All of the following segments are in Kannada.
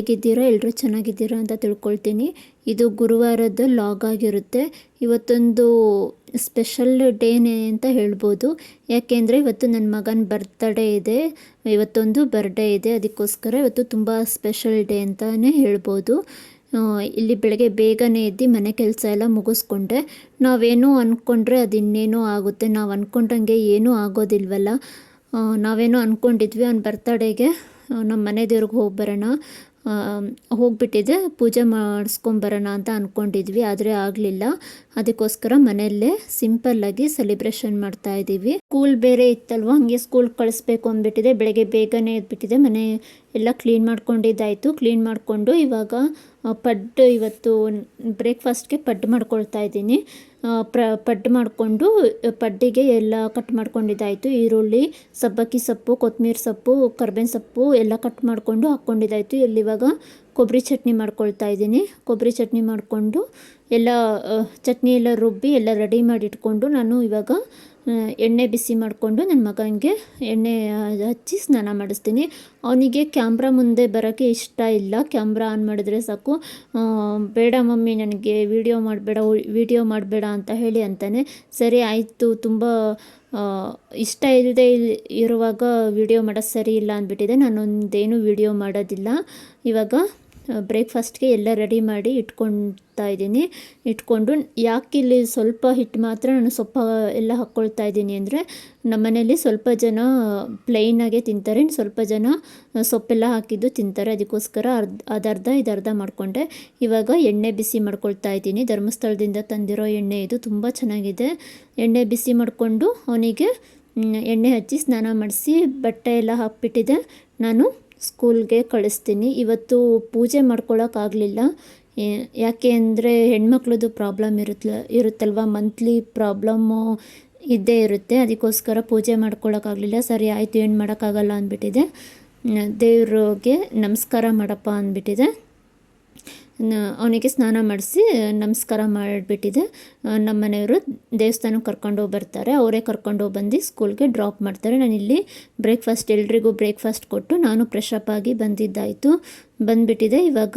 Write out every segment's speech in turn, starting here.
ಹೇಗಿದ್ದೀರಾ? ಎಲ್ಲರೂ ಚೆನ್ನಾಗಿದ್ದೀರಾ ಅಂತ ತಿಳ್ಕೊಳ್ತೀನಿ. ಇದು ಗುರುವಾರದ ಲಾಗ್ ಆಗಿರುತ್ತೆ. ಇವತ್ತೊಂದು ಸ್ಪೆಷಲ್ ಡೇನೇ ಅಂತ ಹೇಳ್ಬೋದು. ಯಾಕೆಂದರೆ ಇವತ್ತು ನನ್ನ ಮಗನ ಬರ್ತ್ಡೇ ಇದೆ. ಇವತ್ತೊಂದು ಬರ್ಡೇ ಇದೆ. ಅದಕ್ಕೋಸ್ಕರ ಇವತ್ತು ತುಂಬ ಸ್ಪೆಷಲ್ ಡೇ ಅಂತಲೇ ಹೇಳ್ಬೋದು. ಇಲ್ಲಿ ಬೆಳಗ್ಗೆ ಬೇಗನೆ ಎದ್ದು ಮನೆ ಕೆಲಸ ಎಲ್ಲ ಮುಗಿಸ್ಕೊಂಡೆ. ನಾವೇನೋ ಅಂದ್ಕೊಂಡ್ರೆ ಅದು ಇನ್ನೇನೋ ಆಗುತ್ತೆ. ನಾವು ಅಂದ್ಕೊಂಡಂಗೆ ಏನೂ ಆಗೋದಿಲ್ವಲ್ಲ. ನಾವೇನೋ ಅಂದ್ಕೊಂಡಿದ್ವಿ ಅವ್ನ ಬರ್ತಡೇಗೆ ನಮ್ಮ ಮನೆ ದೇವ್ರಿಗೆ ಹೋಗಿ ಬರೋಣ, ಹೋಗಿಬಿಟ್ಟಿದ್ದೆ, ಪೂಜೆ ಮಾಡಿಸ್ಕೊಂಬರೋಣ ಅಂತ ಅಂದ್ಕೊಂಡಿದ್ವಿ. ಆದರೆ ಆಗಲಿಲ್ಲ. ಅದಕ್ಕೋಸ್ಕರ ಮನೆಯಲ್ಲೇ ಸಿಂಪಲ್ಲಾಗಿ ಸೆಲೆಬ್ರೇಷನ್ ಮಾಡ್ತಾಯಿದ್ದೀವಿ. ಸ್ಕೂಲ್ ಬೇರೆ ಇತ್ತಲ್ವ, ಹಾಗೆ ಸ್ಕೂಲ್ ಕಳಿಸ್ಬೇಕು ಅಂದ್ಬಿಟ್ಟಿದೆ. ಬೆಳಗ್ಗೆ ಬೇಗನೆ ಎದ್ಬಿಟ್ಟಿದೆ. ಮನೆ ಎಲ್ಲ ಕ್ಲೀನ್ ಮಾಡ್ಕೊಂಡಿದ್ದಾಯಿತು. ಕ್ಲೀನ್ ಮಾಡಿಕೊಂಡು ಇವಾಗ ಪಡ್ಡು, ಇವತ್ತು ಬ್ರೇಕ್ಫಾಸ್ಟ್ಗೆ ಪಡ್ಡು ಮಾಡ್ಕೊಳ್ತಾ ಇದ್ದೀನಿ. ಪಡ್ಡು ಮಾಡಿಕೊಂಡು ಪಡ್ಡಿಗೆ ಎಲ್ಲ ಕಟ್ ಮಾಡ್ಕೊಂಡಿದ್ದಾಯಿತು. ಈರುಳ್ಳಿ, ಸಬ್ಬಕ್ಕಿ ಸೊಪ್ಪು, ಕೊತ್ತಂಬರಿ ಸೊಪ್ಪು, ಕರ್ಬೇವಿನ ಸೊಪ್ಪು ಎಲ್ಲ ಕಟ್ ಮಾಡಿಕೊಂಡು ಹಾಕ್ಕೊಂಡಿದ್ದಾಯಿತು. ಇಲ್ಲಿವಾಗ ಕೊಬ್ಬರಿ ಚಟ್ನಿ ಮಾಡ್ಕೊಳ್ತಾ ಇದ್ದೀನಿ. ಕೊಬ್ಬರಿ ಚಟ್ನಿ ಮಾಡಿಕೊಂಡು ಎಲ್ಲ ಚಟ್ನಿ ಎಲ್ಲ ರುಬ್ಬಿ ಎಲ್ಲ ರೆಡಿ ಮಾಡಿ ಇಟ್ಕೊಂಡು ನಾನು ಇವಾಗ ಎಣ್ಣೆ ಬಿಸಿ ಮಾಡಿಕೊಂಡು ನನ್ನ ಮಗನಿಗೆ ಎಣ್ಣೆ ಹಚ್ಚಿ ಸ್ನಾನ ಮಾಡಿಸ್ತೀನಿ. ಅವನಿಗೆ ಕ್ಯಾಮ್ರಾ ಮುಂದೆ ಬರೋಕ್ಕೆ ಇಷ್ಟ ಇಲ್ಲ. ಕ್ಯಾಮ್ರಾ ಆನ್ ಮಾಡಿದ್ರೆ ಸಾಕು, ಬೇಡ ಮಮ್ಮಿ ನನಗೆ ವಿಡಿಯೋ ಮಾಡಬೇಡ ಅಂತ ಹೇಳಿ ಅಂತಾನೆ. ಸರಿ ಆಯಿತು, ತುಂಬ ಇಷ್ಟ ಇಲ್ಲದೆ ಇರುವಾಗ ವಿಡಿಯೋ ಮಾಡೋದು ಸರಿ ಇಲ್ಲ ಅಂದ್ಬಿಟ್ಟಿದೆ. ನಾನೊಂದೇನು ವಿಡಿಯೋ ಮಾಡೋದಿಲ್ಲ. ಇವಾಗ ಬ್ರೇಕ್ಫಾಸ್ಟ್ಗೆ ಎಲ್ಲ ರೆಡಿ ಮಾಡಿ ಇಟ್ಕೊಳ್ತಾ ಇದ್ದೀನಿ. ಇಟ್ಕೊಂಡು ಯಾಕೆ ಇಲ್ಲಿ ಸ್ವಲ್ಪ ಹಿಟ್ಟು ಮಾತ್ರ ನಾನು ಸೊಪ್ಪ ಎಲ್ಲ ಹಾಕ್ಕೊಳ್ತಾ ಇದ್ದೀನಿ ಅಂದರೆ, ನಮ್ಮ ಮನೇಲಿ ಸ್ವಲ್ಪ ಜನ ಪ್ಲೈನಾಗೆ ತಿಂತಾರೆ, ಸ್ವಲ್ಪ ಜನ ಸೊಪ್ಪೆಲ್ಲ ಹಾಕಿದ್ದು ತಿಂತಾರೆ. ಅದಕ್ಕೋಸ್ಕರ ಅದರ್ಧ ಇದರ್ಧ ಮಾಡಿಕೊಂಡೆ. ಇವಾಗ ಎಣ್ಣೆ ಬಿಸಿ ಮಾಡ್ಕೊಳ್ತಾ ಇದ್ದೀನಿ. ಧರ್ಮಸ್ಥಳದಿಂದ ತಂದಿರೋ ಎಣ್ಣೆ ಇದು, ತುಂಬ ಚೆನ್ನಾಗಿದೆ. ಎಣ್ಣೆ ಬಿಸಿ ಮಾಡಿಕೊಂಡು ಅವನಿಗೆ ಎಣ್ಣೆ ಹಚ್ಚಿ ಸ್ನಾನ ಮಾಡಿಸಿ ಬಟ್ಟೆ ಎಲ್ಲ ಹಾಕ್ಬಿಟ್ಟಿದೆ. ನಾನು ಸ್ಕೂಲ್ಗೆ ಕಳಿಸ್ತೀನಿ. ಇವತ್ತು ಪೂಜೆ ಮಾಡ್ಕೊಳ್ಳೋಕ್ಕಾಗಲಿಲ್ಲ. ಯಾಕೆ ಅಂದರೆ ಹೆಣ್ಮಕ್ಳದ್ದು ಪ್ರಾಬ್ಲಮ್ ಇರುತ್ತಲ್ವ, ಮಂತ್ಲಿ ಪ್ರಾಬ್ಲಮ್ಮು ಇದ್ದೇ ಇರುತ್ತೆ. ಅದಕ್ಕೋಸ್ಕರ ಪೂಜೆ ಮಾಡ್ಕೊಳ್ಳೋಕ್ಕಾಗಲಿಲ್ಲ. ಸರಿ ಆಯಿತು, ಏನು ಮಾಡೋಕ್ಕಾಗಲ್ಲ ಅಂದ್ಬಿಟ್ಟಿದೆ. ದೇವ್ರಿಗೆ ನಮಸ್ಕಾರ ಮಾಡಪ್ಪ ಅಂದ್ಬಿಟ್ಟಿದೆ. ಅವನಿಗೆ ಸ್ನಾನ ಮಾಡಿಸಿ ನಮಸ್ಕಾರ ಮಾಡಿಬಿಟ್ಟಿದೆ. ನಮ್ಮ ಮನೆಯವರು ದೇವಸ್ಥಾನಕ್ಕೆ ಕರ್ಕೊಂಡೋಗಿ ಬರ್ತಾರೆ. ಅವರೇ ಕರ್ಕೊಂಡೋಗಿ ಬಂದು ಸ್ಕೂಲ್ಗೆ ಡ್ರಾಪ್ ಮಾಡ್ತಾರೆ. ನಾನಿಲ್ಲಿ ಎಲ್ರಿಗೂ ಬ್ರೇಕ್ಫಾಸ್ಟ್ ಕೊಟ್ಟು ನಾನು ಫ್ರೆಶಪ್ ಆಗಿ ಬಂದಿದ್ದಾಯಿತು. ಬಂದುಬಿಟ್ಟಿದೆ. ಇವಾಗ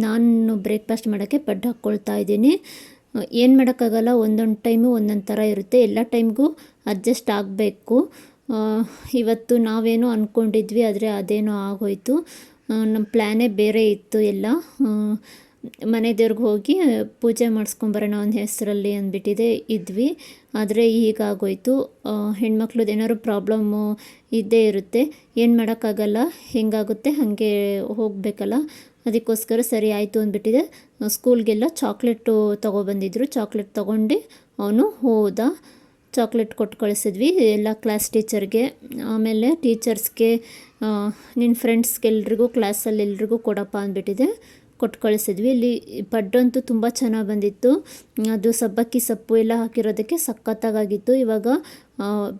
ನಾನು ಬ್ರೇಕ್ಫಾಸ್ಟ್ ಮಾಡೋಕ್ಕೆ ಪಡ್ಡು ಹಾಕ್ಕೊಳ್ತಾ ಇದ್ದೀನಿ. ಏನು ಮಾಡೋಕ್ಕಾಗಲ್ಲ, ಒಂದೊಂದು ಟೈಮು ಒಂದೊಂದು ಥರ ಇರುತ್ತೆ. ಎಲ್ಲ ಟೈಮ್ಗೂ ಅಡ್ಜಸ್ಟ್ ಆಗಬೇಕು. ಇವತ್ತು ನಾವೇನೋ ಅಂದ್ಕೊಂಡಿದ್ವಿ, ಆದರೆ ಅದೇನೋ ಆಗೋಯ್ತು. ನಮ್ಮ ಪ್ಲ್ಯಾನೇ ಬೇರೆ ಇತ್ತು. ಎಲ್ಲ ಮನೆ ದೇವ್ರಿಗೆ ಹೋಗಿ ಪೂಜೆ ಮಾಡಿಸ್ಕೊಂಬರೋಣ ಅವನ ಹೆಸರಲ್ಲಿ ಅಂದ್ಬಿಟ್ಟಿದೆ ಇದ್ವಿ. ಆದರೆ ಹೀಗಾಗೋಯ್ತು. ಹೆಣ್ಮಕ್ಳದ್ದು ಏನಾದ್ರು ಪ್ರಾಬ್ಲಮ್ಮು ಇದ್ದೇ ಇರುತ್ತೆ. ಏನು ಮಾಡೋಕ್ಕಾಗಲ್ಲ, ಹೆಂಗಾಗುತ್ತೆ ಹಾಗೆ ಹೋಗಬೇಕಲ್ಲ. ಅದಕ್ಕೋಸ್ಕರ ಸರಿ ಆಯಿತು ಅಂದ್ಬಿಟ್ಟಿದೆ. ಸ್ಕೂಲ್ಗೆಲ್ಲ ಚಾಕ್ಲೇಟು ತೊಗೊಬಂದಿದ್ರು. ಚಾಕ್ಲೇಟ್ ತೊಗೊಂಡು ಅವನು ಹೋದ. ಚಾಕ್ಲೇಟ್ ಕೊಟ್ಟು ಕಳಿಸಿದ್ವಿ ಎಲ್ಲ ಕ್ಲಾಸ್ ಟೀಚರ್ಗೆ, ಆಮೇಲೆ ಟೀಚರ್ಸ್ಗೆ, ನಿನ್ನ ಫ್ರೆಂಡ್ಸ್ಗೆಲ್ರಿಗೂ ಕ್ಲಾಸಲ್ಲಿ ಎಲ್ರಿಗೂ ಕೊಡಪ್ಪ ಅಂದ್ಬಿಟ್ಟಿದೆ. ಕೊಟ್ಟು ಕಳಿಸಿದ್ವಿ. ಇಲ್ಲಿ ಪಡ್ಡಂತೂ ತುಂಬ ಚೆನ್ನಾಗಿ ಬಂದಿತ್ತು. ಅದು ಸಬ್ಬಕ್ಕಿ ಸೊಪ್ಪು ಎಲ್ಲ ಹಾಕಿರೋದಕ್ಕೆ ಸಖತ್ತಾಗಿತ್ತು. ಇವಾಗ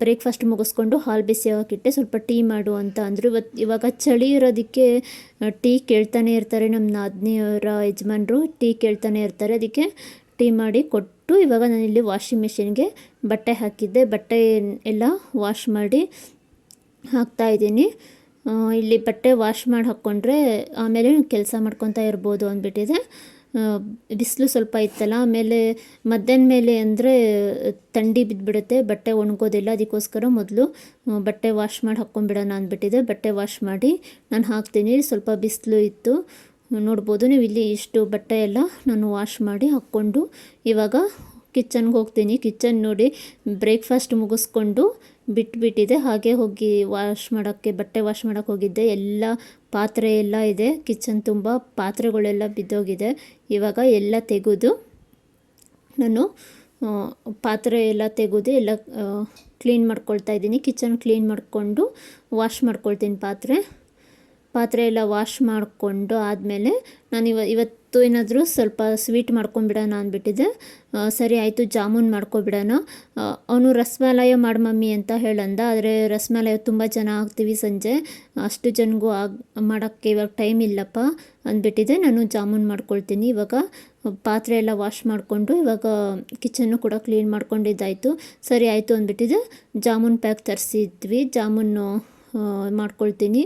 ಬ್ರೇಕ್ಫಾಸ್ಟ್ ಮುಗಿಸ್ಕೊಂಡು ಹಾಲು ಬಿಸಿ ಹಾಕಿಟ್ಟೆ. ಸ್ವಲ್ಪ ಟೀ ಮಾಡು ಅಂತ ಅಂದರು. ಇವಾಗ ಚಳಿ ಇರೋದಕ್ಕೆ ಟೀ ಕೇಳ್ತಾನೆ ಇರ್ತಾರೆ. ನಮ್ಮ ನಾದಿನಿಯವರ ಯಜಮಾನ್ರು ಟೀ ಕೇಳ್ತಾನೆ ಇರ್ತಾರೆ. ಅದಕ್ಕೆ ಟೀ ಮಾಡಿ ಕೊಟ್ಟು ಇವಾಗ ನಾನಿಲ್ಲಿ ವಾಷಿಂಗ್ ಮಿಷಿನ್ಗೆ ಬಟ್ಟೆ ಹಾಕಿದ್ದೆ. ಬಟ್ಟೆ ಎಲ್ಲ ವಾಶ್ ಮಾಡಿ ಹಾಕ್ತಾಯಿದ್ದೀನಿ. ಇಲ್ಲಿ ಬಟ್ಟೆ ವಾಶ್ ಮಾಡಿ ಹಾಕ್ಕೊಂಡ್ರೆ ಆಮೇಲೆ ಕೆಲಸ ಮಾಡ್ಕೊತಾ ಇರ್ಬೋದು ಅಂದ್ಬಿಟ್ಟಿದೆ. ಬಿಸಿಲು ಸ್ವಲ್ಪ ಇತ್ತಲ್ಲ, ಆಮೇಲೆ ಮಧ್ಯಾಹ್ನ ಮೇಲೆ ಅಂದರೆ ಥಂಡಿ ಬಿದ್ದುಬಿಡುತ್ತೆ, ಬಟ್ಟೆ ಒಣಗೋದಿಲ್ಲ. ಅದಕ್ಕೋಸ್ಕರ ಮೊದಲು ಬಟ್ಟೆ ವಾಶ್ ಮಾಡಿ ಹಾಕ್ಕೊಂಡ್ಬಿಡೋಣ ಅಂದ್ಬಿಟ್ಟಿದೆ. ಬಟ್ಟೆ ವಾಶ್ ಮಾಡಿ ನಾನು ಹಾಕ್ತೀನಿ. ಸ್ವಲ್ಪ ಬಿಸಿಲು ಇತ್ತು, ನೋಡ್ಬೋದು ನೀವು. ಇಲ್ಲಿ ಇಷ್ಟು ಬಟ್ಟೆ ಎಲ್ಲ ನಾನು ವಾಶ್ ಮಾಡಿ ಹಾಕ್ಕೊಂಡು ಇವಾಗ ಕಿಚನ್ಗೆ ಹೋಗ್ತೀನಿ. ಕಿಚನ್ ನೋಡಿ, ಬ್ರೇಕ್ಫಾಸ್ಟ್ ಮುಗಿಸ್ಕೊಂಡು ಬಿಟ್ಬಿಟ್ಟಿದೆ. ಹಾಗೆ ಹೋಗಿ ಬಟ್ಟೆ ವಾಶ್ ಮಾಡೋಕ್ಕೆ ಹೋಗಿದ್ದೆ. ಎಲ್ಲ ಪಾತ್ರೆ ಎಲ್ಲ ಇದೆ. ಕಿಚನ್ ತುಂಬ ಪಾತ್ರೆಗಳೆಲ್ಲ ಬಿದ್ದೋಗಿದೆ. ಇವಾಗ ಎಲ್ಲ ತೆಗೆದು ನಾನು ಪಾತ್ರೆ ಎಲ್ಲ ತೆಗೆದು ಎಲ್ಲ ಕ್ಲೀನ್ ಮಾಡ್ಕೊಳ್ತಾ ಇದ್ದೀನಿ. ಕಿಚನ್ ಕ್ಲೀನ್ ಮಾಡಿಕೊಂಡು ವಾಶ್ ಮಾಡ್ಕೊಳ್ತೀನಿ ಪಾತ್ರೆ ಎಲ್ಲ ವಾಶ್ ಮಾಡಿಕೊಂಡು ಆದಮೇಲೆ ನಾನು ಇವತ್ತು ಏನಾದರೂ ಸ್ವಲ್ಪ ಸ್ವೀಟ್ ಮಾಡ್ಕೊಂಬಿಡೋಣ ಅಂದ್ಬಿಟ್ಟಿದ್ದೆ. ಸರಿ ಆಯಿತು, ಜಾಮೂನ್ ಮಾಡ್ಕೊಬಿಡೋಣ. ಅವನು ರಸಮಲಾಯ ಮಾಡಿ ಮಮ್ಮಿ ಅಂತ ಹೇಳಂದ. ಆದರೆ ರಸಮಲಾಯ ತುಂಬ ಜನ ಆಗ್ತೀವಿ, ಸಂಜೆ ಅಷ್ಟು ಜನಗೂ ಮಾಡೋಕ್ಕೆ ಇವಾಗ ಟೈಮ್ ಇಲ್ಲಪ್ಪ ಅಂದ್ಬಿಟ್ಟಿದೆ. ನಾನು ಜಾಮೂನ್ ಮಾಡ್ಕೊಳ್ತೀನಿ. ಇವಾಗ ಪಾತ್ರೆ ಎಲ್ಲ ವಾಶ್ ಮಾಡಿಕೊಂಡು ಇವಾಗ ಕಿಚನ್ನು ಕೂಡ ಕ್ಲೀನ್ ಮಾಡ್ಕೊಂಡಿದ್ದಾಯಿತು. ಸರಿ ಆಯಿತು ಅಂದ್ಬಿಟ್ಟಿದೆ. ಜಾಮೂನ್ ಪ್ಯಾಕ್ ತರಿಸಿದ್ವಿ. ಜಾಮೂನು ಮಾಡ್ಕೊಳ್ತೀನಿ.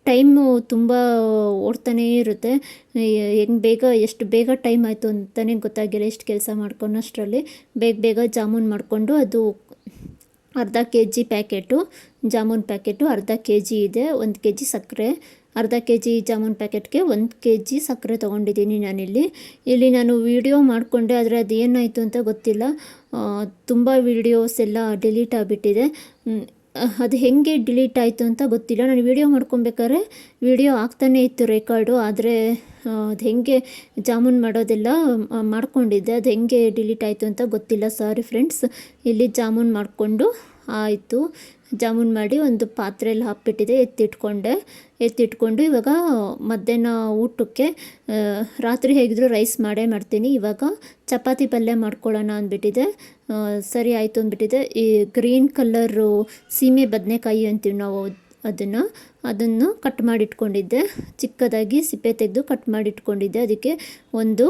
ಟೈಮು ತುಂಬ ಓಡ್ತಾನೇ ಇರುತ್ತೆ. ಎಷ್ಟು ಬೇಗ ಟೈಮ್ ಆಯಿತು ಅಂತಲೇ ಗೊತ್ತಾಗಿಲ್ಲ. ಎಷ್ಟು ಕೆಲಸ ಮಾಡ್ಕೊಳೋಷ್ಟರಲ್ಲಿ ಬೇಗ ಜಾಮೂನ್ ಮಾಡಿಕೊಂಡು, ಅದು ಅರ್ಧ K G packet jamun packet ಅರ್ಧ ಕೆ ಜಿ ಇದೆ. 1 ಕೆ ಜಿ ಸಕ್ಕರೆ, ಅರ್ಧ ಕೆ ಜಿ ಜಾಮೂನ್ ಪ್ಯಾಕೆಟ್ಗೆ 1 ಕೆ ಜಿ ಸಕ್ಕರೆ ತೊಗೊಂಡಿದ್ದೀನಿ ಇಲ್ಲಿ ನಾನು ವೀಡಿಯೋ ಮಾಡಿಕೊಂಡೆ, ಆದರೆ ಅದು ಏನಾಯಿತು ಅಂತ ಗೊತ್ತಿಲ್ಲ. ತುಂಬ ವೀಡಿಯೋಸ್ ಎಲ್ಲ ಡಿಲೀಟ್ ಆಗಿಬಿಟ್ಟಿದೆ. ಅದು ಹೇಗೆ ಡಿಲೀಟ್ ಆಯಿತು ಅಂತ ಗೊತ್ತಿಲ್ಲ. ನಾನು ವೀಡಿಯೋ ಮಾಡ್ಕೊಬೇಕಾದ್ರೆ ವೀಡಿಯೋ ಆಗ್ತಾನೇ ಇತ್ತು ರೆಕಾರ್ಡು, ಆದರೆ ಅದು ಹೇಗೆ ಜಾಮೂನ್ ಮಾಡೋದೆಲ್ಲ ಮಾಡ್ಕೊಂಡಿದ್ದೆ, ಅದು ಹೇಗೆ ಡಿಲೀಟ್ ಆಯಿತು ಅಂತ ಗೊತ್ತಿಲ್ಲ. Sorry friends. ಇಲ್ಲಿ ಜಾಮೂನ್ ಮಾಡಿಕೊಂಡು ಆಯಿತು. ಜಾಮೂನ್ ಮಾಡಿ ಒಂದು ಪಾತ್ರೆಯಲ್ಲಿ ಹಾಕ್ಬಿಟ್ಟಿದೆ, ಎತ್ತಿಟ್ಕೊಂಡು ಇವಾಗ ಮಧ್ಯಾಹ್ನ ಊಟಕ್ಕೆ ರಾತ್ರಿ ಹೇಗಿದ್ರು ರೈಸ್ ಮಾಡ್ತೀನಿ. ಇವಾಗ ಚಪಾತಿ ಪಲ್ಯ ಮಾಡ್ಕೊಳ್ಳೋಣ ಅಂದ್ಬಿಟ್ಟಿದೆ. ಸರಿ ಆಯಿತು ಅಂದ್ಬಿಟ್ಟಿದೆ. ಈ ಗ್ರೀನ್ ಕಲ್ಲರು ಸೀಮೆ ಬದನೆಕಾಯಿ ಅಂತೀವಿ ನಾವು, ಅದನ್ನು ಕಟ್ ಮಾಡಿಟ್ಕೊಂಡಿದ್ದೆ. ಚಿಕ್ಕದಾಗಿ ಸಿಪ್ಪೆ ತೆಗೆದು ಕಟ್ ಮಾಡಿಟ್ಕೊಂಡಿದ್ದೆ. ಅದಕ್ಕೆ ಒಂದು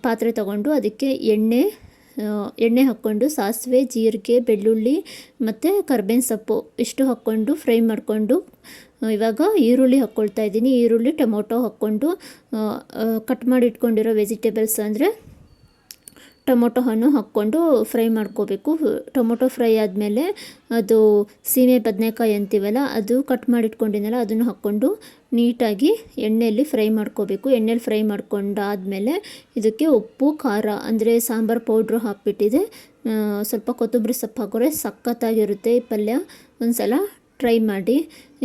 ಪಾತ್ರೆ ತಗೊಂಡು ಅದಕ್ಕೆ ಎಣ್ಣೆ ಹಾಕ್ಕೊಂಡು ಸಾಸಿವೆ, ಜೀರಿಗೆ, ಬೆಳ್ಳುಳ್ಳಿ ಮತ್ತು ಕರ್ಬೇವಿನ ಸೊಪ್ಪು ಇಷ್ಟು ಹಾಕ್ಕೊಂಡು ಫ್ರೈ ಮಾಡಿಕೊಂಡು ಇವಾಗ ಈರುಳ್ಳಿ ಹಾಕ್ಕೊಳ್ತಾ ಇದ್ದೀನಿ. ಈರುಳ್ಳಿ, ಟೊಮೊಟೊ ಹಾಕ್ಕೊಂಡು ಕಟ್ ಮಾಡಿ ಇಟ್ಕೊಂಡಿರೋ ವೆಜಿಟೇಬಲ್ಸ್ ಅಂದರೆ ಟೊಮೊಟೊ ಹಣ್ಣು ಹಾಕ್ಕೊಂಡು ಫ್ರೈ ಮಾಡ್ಕೋಬೇಕು. ಟೊಮೊಟೊ ಫ್ರೈ ಆದಮೇಲೆ ಅದು ಸೀಮೆ ಬದನೆಕಾಯಿ ಅಂತೀವಲ್ಲ, ಅದು ಕಟ್ ಮಾಡಿಟ್ಕೊಂಡಿದ್ದೆನಲ್ಲ ಅದನ್ನು ಹಾಕ್ಕೊಂಡು ನೀಟಾಗಿ ಎಣ್ಣೆಯಲ್ಲಿ ಫ್ರೈ ಮಾಡ್ಕೋಬೇಕು. ಎಣ್ಣೆಲಿ ಫ್ರೈ ಮಾಡ್ಕೊಂಡಾದಮೇಲೆ ಇದಕ್ಕೆ ಉಪ್ಪು, ಖಾರ ಅಂದರೆ ಸಾಂಬಾರು ಪೌಡ್ರು ಹಾಕ್ಬಿಟ್ಟಿದೆ. ಸ್ವಲ್ಪ ಕೊತ್ತಂಬರಿ ಸೊಪ್ಪು ಹಾಕಿದ್ರೆ ಸಖತ್ತಾಗಿರುತ್ತೆ ಈ ಪಲ್ಯ. ಒಂದು ಸಲ ಟ್ರೈ ಮಾಡಿ.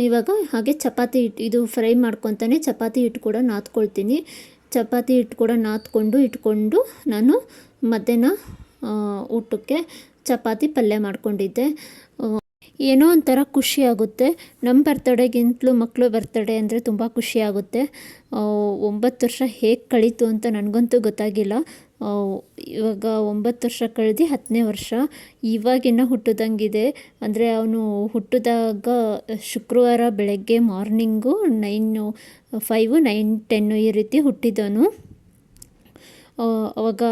ಇವಾಗ ಹಾಗೆ ಚಪಾತಿ ಇದು ಫ್ರೈ ಮಾಡ್ಕೊತಾನೆ ಚಪಾತಿ ಹಿಟ್ಟು ಕೂಡ ನಾದ್ಕೊಳ್ತೀನಿ. ಚಪಾತಿ ಹಿಟ್ಟು ಕೂಡ ಇಟ್ಕೊಂಡು ನಾನು ಮಧ್ಯಾಹ್ನ ಊಟಕ್ಕೆ ಚಪಾತಿ ಪಲ್ಯ ಮಾಡ್ಕೊಂಡಿದ್ದೆ. ಏನೋ ಒಂಥರ ಖುಷಿ ಆಗುತ್ತೆ. ನಮ್ಮ ಬರ್ತಡೇಗಿಂತಲೂ ಮಕ್ಕಳು ಬರ್ತಡೇ ಅಂದರೆ ತುಂಬ ಖುಷಿ ಆಗುತ್ತೆ. 9 ವರ್ಷ ಹೇಗೆ ಕಳೀತು ಅಂತ ನನಗಂತೂ ಗೊತ್ತಾಗಿಲ್ಲ. ಇವಾಗ 9 ವರ್ಷ ಕಳೆದು 10ನೇ ವರ್ಷ ಇವಾಗಿನ ಹುಟ್ಟಿದಂಗಿದೆ. ಅಂದರೆ ಅವನು ಹುಟ್ಟಿದಾಗ ಶುಕ್ರವಾರ ಬೆಳಗ್ಗೆ ಮಾರ್ನಿಂಗು 9:05, 9:10 ಈ ರೀತಿ ಹುಟ್ಟಿದವನು. ಅವಾಗ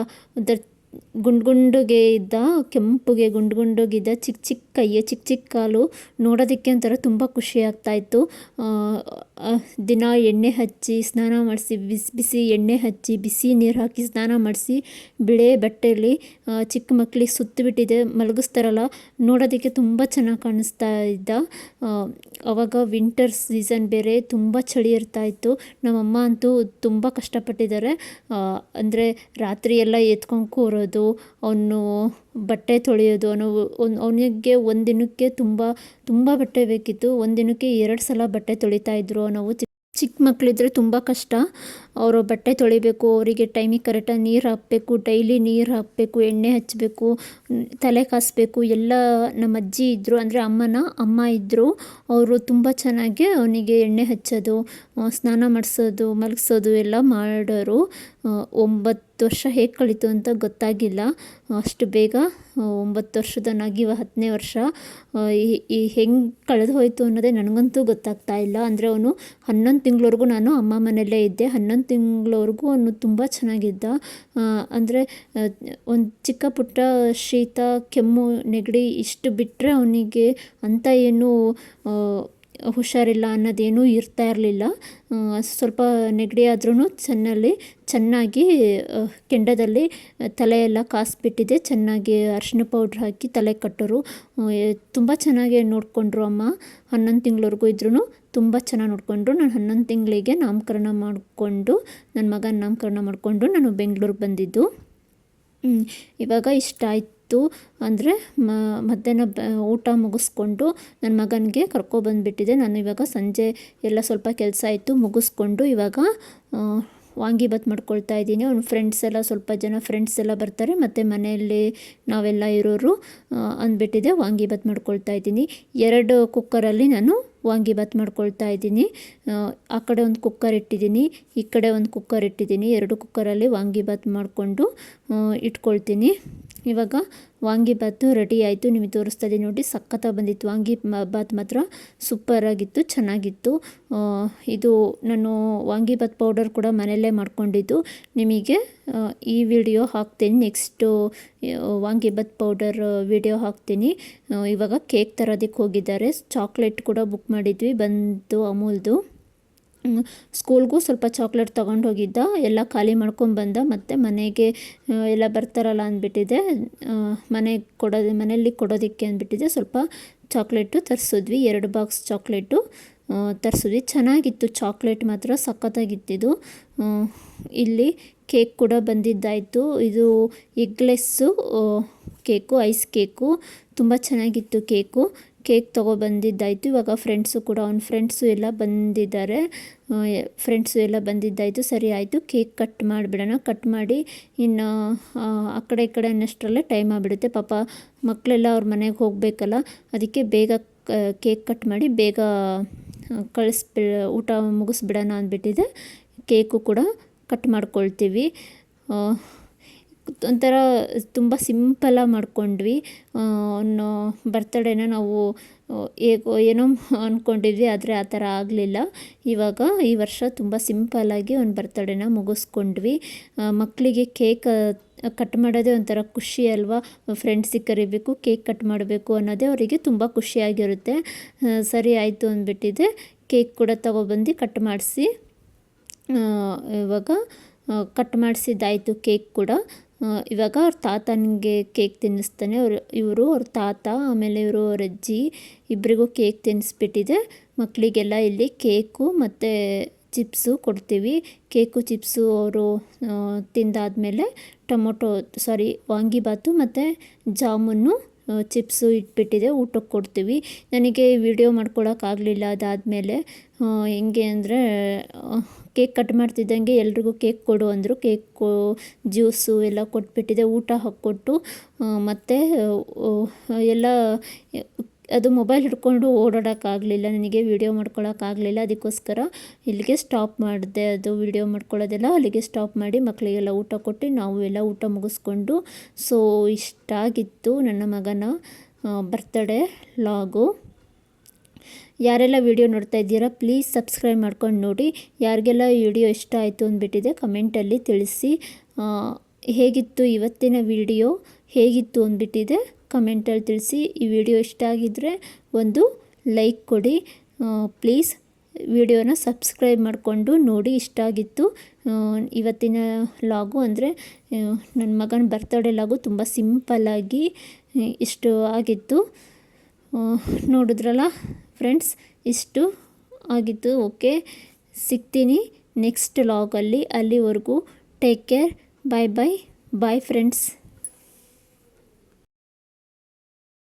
ಗುಂಡುಗೆ ಇದ್ದ, ಕೆಂಪುಗೆ ಗುಂಡುಗಿದ್ದ, ಚಿಕ್ಕ ಕೈಯು, ಚಿಕ್ಕ ಕಾಲು, ನೋಡೋದಕ್ಕೆ ಒಂಥರ ತುಂಬ ಖುಷಿ ಆಗ್ತಾಯಿತ್ತು. ದಿನ ಎಣ್ಣೆ ಹಚ್ಚಿ ಸ್ನಾನ ಮಾಡಿಸಿ, ಬಿಸಿ ಎಣ್ಣೆ ಹಚ್ಚಿ ಬಿಸಿ ನೀರು ಹಾಕಿ ಸ್ನಾನ ಮಾಡಿಸಿ, ಬಿಳೆ ಬಟ್ಟೆಯಲ್ಲಿ ಚಿಕ್ಕ ಮಕ್ಕಳಿಗೆ ಸುತ್ತಿಬಿಟ್ಟಿದೆ ಮಲಗಿಸ್ತಾರಲ್ಲ, ನೋಡೋದಕ್ಕೆ ತುಂಬ ಚೆನ್ನಾಗಿ ಕಾಣಿಸ್ತಾ ಇದ್ದ. ಆವಾಗ ವಿಂಟರ್ ಸೀಸನ್ ಬೇರೆ, ತುಂಬ ಚಳಿ ಇರ್ತಾಯಿತ್ತು. ನಮ್ಮಮ್ಮ ಅಂತೂ ತುಂಬ ಕಷ್ಟಪಟ್ಟಿದ್ದಾರೆ. ಅಂದರೆ ರಾತ್ರಿ ಎಲ್ಲ ಎತ್ಕೊಂಡು ಕೂರೋದು, ಅವನು ಬಟ್ಟೆ ತೊಳೆಯೋದು, ಅವನಿಗೆ ಒಂದಿನಕ್ಕೆ ತುಂಬ ಬಟ್ಟೆ ಬೇಕಿತ್ತು. ಒಂದಿನಕ್ಕೆ 2 ಸಲ ಬಟ್ಟೆ ತೊಳಿತಾಯಿದ್ರು. ನಾವು ಚಿಕ್ಕ ಮಕ್ಕಳಿದ್ರೆ ತುಂಬ ಕಷ್ಟ. ಅವರು ಬಟ್ಟೆ ತೊಳಿಬೇಕು, ಅವರಿಗೆ ಟೈಮಿಗೆ ಕರೆಕ್ಟಾಗಿ ನೀರು ಹಾಕಬೇಕು, ಡೈಲಿ ನೀರು ಹಾಕಬೇಕು, ಎಣ್ಣೆ ಹಚ್ಚಬೇಕು, ತಲೆ ಕಾಸಬೇಕು. ಎಲ್ಲ ನಮ್ಮ ಅಜ್ಜಿ ಇದ್ದರು, ಅಂದರೆ ಅಮ್ಮ ಇದ್ದರು. ಅವರು ತುಂಬ ಚೆನ್ನಾಗಿ ಅವನಿಗೆ ಎಣ್ಣೆ ಹಚ್ಚೋದು, ಸ್ನಾನ ಮಾಡಿಸೋದು, ಮಲಗಿಸೋದು ಎಲ್ಲ ಮಾಡೋರು. 9 ವರ್ಷ ಹೇಗೆ ಕಳೀತು ಅಂತ ಗೊತ್ತಾಗಿಲ್ಲ. ಅಷ್ಟು ಬೇಗ 9 ವರ್ಷದವನಾಗಿ ಇವಾಗ 10ನೇ ವರ್ಷ ಈ ಹೆಂಗೆ ಕಳೆದು ಹೋಯಿತು ಅನ್ನೋದೇ ನನಗಂತೂ ಗೊತ್ತಾಗ್ತಾ ಇಲ್ಲ. ಅಂದರೆ ಅವನು 11 ತಿಂಗಳವರೆಗೂ ನಾನು ಅಮ್ಮ ಮನೆಯಲ್ಲೇ ಇದ್ದೆ. 11 ತಿಂಗಳವರೆಗೂ ಅವನು ತುಂಬ ಚೆನ್ನಾಗಿದ್ದ. ಅಂದರೆ ಒಂದು ಚಿಕ್ಕ ಪುಟ್ಟ ಶೀತ, ಕೆಮ್ಮು, ನೆಗಡಿ ಇಷ್ಟು ಬಿಟ್ಟರೆ ಅವನಿಗೆ ಅಂಥ ಏನೂ ಹುಷಾರಿಲ್ಲ ಅನ್ನೋದೇನೂ ಇರ್ತಾ ಇರಲಿಲ್ಲ. ಸ್ವಲ್ಪ ನೆಗಡಿ ಆದ್ರೂ ಚೆನ್ನಾಗಿ ಕೆಂಡದಲ್ಲಿ ತಲೆಯೆಲ್ಲ ಕಾಸಿಬಿಟ್ಟಿದೆ. ಚೆನ್ನಾಗಿ ಅರಿಶಿನ ಪೌಡ್ರ್ ಹಾಕಿ ತಲೆ ಕಟ್ಟೋರು. ತುಂಬ ಚೆನ್ನಾಗಿ ನೋಡಿಕೊಂಡ್ರು ಅಮ್ಮ. 11 ತಿಂಗಳವರೆಗೂ ಇದ್ರೂ ತುಂಬ ಚೆನ್ನಾಗಿ ನೋಡಿಕೊಂಡ್ರು. ನಾನು 11 ತಿಂಗಳಿಗೆ ನಾಮಕರಣ ಮಾಡಿಕೊಂಡು, ನನ್ನ ಮಗನ ನಾಮಕರಣ ಮಾಡಿಕೊಂಡು ನಾನು ಬೆಂಗಳೂರಿಗೆ ಬಂದಿದ್ದು. ಇವಾಗ ಇಷ್ಟ ಆಯಿತು. ಅಂದರೆ ಮಧ್ಯಾಹ್ನ ಊಟ ಮುಗಿಸ್ಕೊಂಡು ನನ್ನ ಮಗನಿಗೆ ಕರ್ಕೊಬಂದುಬಿಟ್ಟಿದೆ. ನಾನು ಇವಾಗ ಸಂಜೆ ಎಲ್ಲ ಸ್ವಲ್ಪ ಕೆಲಸ ಆಯಿತು ಮುಗಿಸ್ಕೊಂಡು ಇವಾಗ ವಾಂಗಿಬಾತ್ ಮಾಡ್ಕೊಳ್ತಾ ಇದ್ದೀನಿ. ಅವ್ನ ಸ್ವಲ್ಪ ಜನ ಫ್ರೆಂಡ್ಸ್ ಎಲ್ಲ ಬರ್ತಾರೆ, ಮತ್ತು ಮನೆಯಲ್ಲಿ ನಾವೆಲ್ಲ ಇರೋರು ಅಂದ್ಬಿಟ್ಟಿದೆ ವಾಂಗಿಬಾತ್ ಮಾಡ್ಕೊಳ್ತಾ ಇದ್ದೀನಿ. 2 ಕುಕ್ಕರಲ್ಲಿ ನಾನು ವಾಂಗಿಬಾತ್ ಮಾಡ್ಕೊಳ್ತಾ ಇದ್ದೀನಿ. ಆ ಕಡೆ ಒಂದು ಕುಕ್ಕರ್ ಇಟ್ಟಿದ್ದೀನಿ, ಈ ಕಡೆ ಒಂದು ಕುಕ್ಕರ್ ಇಟ್ಟಿದ್ದೀನಿ. 2 ಕುಕ್ಕರಲ್ಲಿ ವಾಂಗಿಬಾತ್ ಮಾಡಿಕೊಂಡು ಇಟ್ಕೊಳ್ತೀನಿ. ಇವಾಗ ವಾಂಗಿಬಾತು ರೆಡಿ ಆಯಿತು. ನಿಮಗೆ ತೋರಿಸ್ತಾ ಇದ್ದೀನಿ ನೋಡಿ, ಸಖತ್ತಾಗಿ ಬಂದಿತ್ತು. ವಾಂಗಿಬಾತ್ ಮಾತ್ರ ಸೂಪರಾಗಿತ್ತು, ಚೆನ್ನಾಗಿತ್ತು. ಇದು ನಾನು ವಾಂಗಿಬಾತ್ ಪೌಡರ್ ಕೂಡ ಮನೆಯಲ್ಲೇ ಮಾಡ್ಕೊಂಡಿದ್ದು. ನಿಮಗೆ ಈ ವಿಡಿಯೋ ಹಾಕ್ತೀನಿ, ನೆಕ್ಸ್ಟು ವಾಂಗಿಬಾತ್ ಪೌಡರ್ ವಿಡಿಯೋ ಹಾಕ್ತೀನಿ. ಇವಾಗ ಕೇಕ್ ತರೋದಕ್ಕೆ ಹೋಗಿದ್ದಾರೆ. ಚಾಕ್ಲೇಟ್ ಕೂಡ ಬುಕ್ ಮಾಡಿದ್ವಿ, ಬಂತು ಅಮೂಲ್ದು. ಸ್ಕೂಲ್ಗೂ ಸ್ವಲ್ಪ ಚಾಕ್ಲೇಟ್ ತೊಗೊಂಡು ಹೋಗಿದ್ದ, ಎಲ್ಲ ಖಾಲಿ ಮಾಡ್ಕೊಂಬಂದ. ಮತ್ತು ಮನೆಗೆ ಎಲ್ಲ ಬರ್ತಾರಲ್ಲ ಅಂದ್ಬಿಟ್ಟಿದೆ, ಮನೆಯಲ್ಲಿ ಕೊಡೋದಕ್ಕೆ ಅಂದ್ಬಿಟ್ಟಿದೆ ಸ್ವಲ್ಪ ಚಾಕ್ಲೇಟು ತರಿಸಿದ್ವಿ. 2 ಬಾಕ್ಸ್ ಚಾಕ್ಲೇಟು ತರಿಸಿದ್ವಿ. ಚೆನ್ನಾಗಿತ್ತು, ಚಾಕ್ಲೇಟ್ ಮಾತ್ರ ಸಖತ್ತಾಗಿತ್ತಿದು. ಇಲ್ಲಿ ಕೇಕ್ ಕೂಡ ಬಂದಿದ್ದಾಯಿತು. ಇದು ಎಗ್ಲೆಸ್ಸು ಕೇಕು, ಐಸ್ ಕೇಕು, ತುಂಬ ಚೆನ್ನಾಗಿತ್ತು ಕೇಕ್ ತೊಗೊಬಂದಿದ್ದಾಯಿತು. ಇವಾಗ ಫ್ರೆಂಡ್ಸು ಕೂಡ, ಅವ್ನ ಫ್ರೆಂಡ್ಸು ಎಲ್ಲ ಬಂದಿದ್ದಾಯಿತು. ಸರಿ ಆಯಿತು, ಕೇಕ್ ಕಟ್ ಮಾಡಿಬಿಡೋಣ. ಕಟ್ ಮಾಡಿ ಇನ್ನು ಆ ಕಡೆ ಈ ಕಡೆ ಅನ್ನೋಷ್ಟರಲ್ಲೇ ಟೈಮ್ ಆಗಿಬಿಡುತ್ತೆ. ಪಾಪ ಮಕ್ಕಳೆಲ್ಲ ಅವ್ರ ಮನೆಗೆ ಹೋಗಬೇಕಲ್ಲ, ಅದಕ್ಕೆ ಬೇಗ ಕೇಕ್ ಕಟ್ ಮಾಡಿ ಬೇಗ ಊಟ ಮುಗಿಸ್ಬಿಡೋಣ ಅಂದ್ಬಿಟ್ಟಿದೆ. ಕೇಕು ಕೂಡ ಕಟ್ ಮಾಡ್ಕೊಳ್ತೀವಿ. ಒಂಥರ ತುಂಬ ಸಿಂಪಲಾಗಿ ಮಾಡ್ಕೊಂಡ್ವಿ. ಅವನು ಬರ್ತಡೇನ ನಾವು ಏನೋ ಅಂದ್ಕೊಂಡಿದ್ವಿ, ಆದರೆ ಆ ಥರ ಆಗಲಿಲ್ಲ. ಇವಾಗ ಈ ವರ್ಷ ತುಂಬ ಸಿಂಪಲ್ಲಾಗಿ ಅವ್ನ ಬರ್ತಡೇನ ಮುಗಿಸ್ಕೊಂಡ್ವಿ. ಮಕ್ಕಳಿಗೆ ಕೇಕ್ ಕಟ್ ಮಾಡೋದೇ ಒಂಥರ ಖುಷಿ ಅಲ್ವಾ. ಫ್ರೆಂಡ್ಸಿಗೆ ಕರಿಬೇಕು, ಕೇಕ್ ಕಟ್ ಮಾಡಬೇಕು ಅನ್ನೋದೇ ಅವರಿಗೆ ತುಂಬ ಖುಷಿಯಾಗಿರುತ್ತೆ. ಸರಿ ಆಯಿತು ಅಂದ್ಬಿಟ್ಟಿದೆ. ಕೇಕ್ ಕೂಡ ತೊಗೊಬಂದು ಕಟ್ ಮಾಡಿಸಿ, ಇವಾಗ ಕಟ್ ಮಾಡಿಸಿದ್ದಾಯಿತು ಕೇಕ್ ಕೂಡ. ಇವಾಗ ಅವ್ರ ತಾತನಿಗೆ ಕೇಕ್ ತಿನ್ನಿಸ್ತಾನೆ. ಅವ್ರ ತಾತ, ಆಮೇಲೆ ಅವ್ರ ಅಜ್ಜಿ ಇಬ್ಬರಿಗೂ ಕೇಕ್ ತಿನ್ನಿಸ್ಬಿಟ್ಟಿದೆ. ಮಕ್ಕಳಿಗೆಲ್ಲ ಇಲ್ಲಿ ಕೇಕು ಮತ್ತು ಚಿಪ್ಸು ಕೊಡ್ತೀವಿ. ಕೇಕು ಚಿಪ್ಸು ಅವರು ತಿಂದಾದಮೇಲೆ ವಾಂಗಿಬಾತು ಮತ್ತು ಜಾಮೂನು ಚಿಪ್ಸು ಇಟ್ಬಿಟ್ಟಿದೆ, ಊಟಕ್ಕೆ ಕೊಡ್ತೀವಿ. ನನಗೆ ವಿಡಿಯೋ ಮಾಡ್ಕೊಳಕ್ಕಾಗಲಿಲ್ಲ. ಅದಾದಮೇಲೆ ಹೆಂಗೆ ಅಂದರೆ ಕೇಕ್ ಕಟ್ ಮಾಡ್ತಿದ್ದಂಗೆ ಎಲ್ರಿಗೂ ಕೇಕ್ ಕೊಡು ಅಂದರು. ಕೇಕು ಜ್ಯೂಸು ಎಲ್ಲ ಕೊಟ್ಬಿಟ್ಟಿದೆ, ಊಟ ಹಾಕ್ಕೊಟ್ಟು. ಮತ್ತು ಎಲ್ಲ ಅದು ಮೊಬೈಲ್ ಹಿಡ್ಕೊಂಡು ಓಡಾಡೋಕ್ಕಾಗಲಿಲ್ಲ, ನನಗೆ ವಿಡಿಯೋ ಮಾಡ್ಕೊಳಕ್ಕಾಗಲಿಲ್ಲ. ಅದಕ್ಕೋಸ್ಕರ ಇಲ್ಲಿಗೆ ಸ್ಟಾಪ್ ಮಾಡಿದೆ. ಅದು ವಿಡಿಯೋ ಮಾಡ್ಕೊಳ್ಳೋದೆಲ್ಲ ಅಲ್ಲಿಗೆ ಸ್ಟಾಪ್ ಮಾಡಿ ಮಕ್ಕಳಿಗೆಲ್ಲ ಊಟ ಕೊಟ್ಟು ನಾವು ಎಲ್ಲ ಊಟ ಮುಗಿಸ್ಕೊಂಡು. ಸೊ ಇಷ್ಟಾಗಿತ್ತು ನನ್ನ ಮಗನ ಬರ್ತ್ಡೇ ಲಾಗು. ಯಾರೆಲ್ಲ ವಿಡಿಯೋ ನೋಡ್ತಾ ಇದ್ದೀರಾ ಪ್ಲೀಸ್ ಸಬ್ಸ್ಕ್ರೈಬ್ ಮಾಡ್ಕೊಂಡು ನೋಡಿ. ಯಾರಿಗೆಲ್ಲ ಈ ವಿಡಿಯೋ ಇಷ್ಟ ಆಯಿತು ಅಂದ್ಬಿಟ್ಟಿದೆ ಕಮೆಂಟಲ್ಲಿ ತಿಳಿಸಿ. ಹೇಗಿತ್ತು ಇವತ್ತಿನ ವಿಡಿಯೋ, ಹೇಗಿತ್ತು ಅಂದ್ಬಿಟ್ಟಿದೆ ಕಮೆಂಟಲ್ಲಿ ತಿಳಿಸಿ. ಈ ವಿಡಿಯೋ ಇಷ್ಟ ಆಗಿದ್ದರೆ ಒಂದು ಲೈಕ್ ಕೊಡಿ ಪ್ಲೀಸ್. ವಿಡಿಯೋನ ಸಬ್ಸ್ಕ್ರೈಬ್ ಮಾಡಿಕೊಂಡು ನೋಡಿ. ಇಷ್ಟ ಆಗಿತ್ತು ಇವತ್ತಿನ ಲಾಗು, ಅಂದರೆ ನನ್ನ ಮಗನ ಬರ್ತ್ಡೇ ಲಾಗು ತುಂಬ ಸಿಂಪಲ್ಲಾಗಿ ಇಷ್ಟು ಆಗಿತ್ತು. ನೋಡಿದ್ರಲ್ಲ ಫ್ರೆಂಡ್ಸ್, ಇಷ್ಟು ಆಗಿತ್ತು. ಓಕೆ, ಸಿಗ್ತೀನಿ ನೆಕ್ಸ್ಟ್ ಲಾಗಲ್ಲಿ. ಅಲ್ಲಿವರೆಗೂ ಟೇಕ್ ಕೇರ್, ಬಾಯ್ ಫ್ರೆಂಡ್ಸ್.